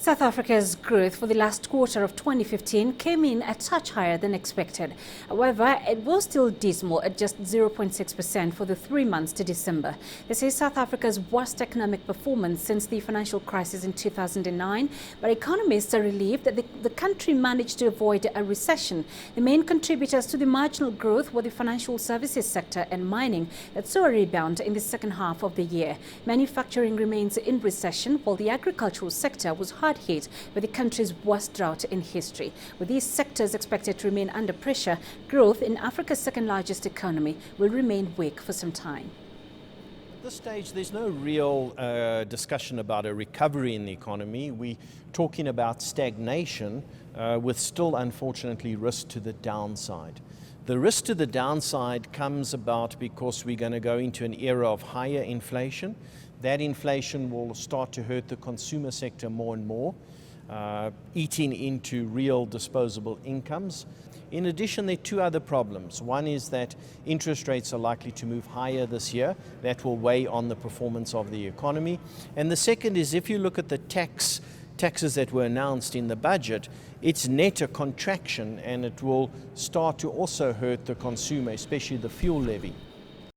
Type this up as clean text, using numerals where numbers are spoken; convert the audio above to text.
South Africa's growth for the last quarter of 2015 came in a touch higher than expected. However, it was still dismal at just 0.6% for the 3 months to December. This is South Africa's worst economic performance since the financial crisis in 2009, but economists are relieved that the country managed to avoid a recession. The main contributors to the marginal growth were the financial services sector and mining that saw a rebound in the second half of the year. Manufacturing remains in recession, while the agricultural sector was hard hit with the country's worst drought in history. With these sectors expected to remain under pressure, growth in Africa's second largest economy will remain weak for some time. At this stage, there's no real discussion about a recovery in the economy. We're talking about stagnation with still, unfortunately, risk to the downside. The risk to the downside comes about because we're going to go into an era of higher inflation. That inflation will start to hurt the consumer sector more and more, eating into real disposable incomes. In addition, there are two other problems. One is that interest rates are likely to move higher this year. That will weigh on the performance of the economy. And the second is, if you look at the taxes that were announced in the budget, it's net a contraction, and it will start to also hurt the consumer, especially the fuel levy.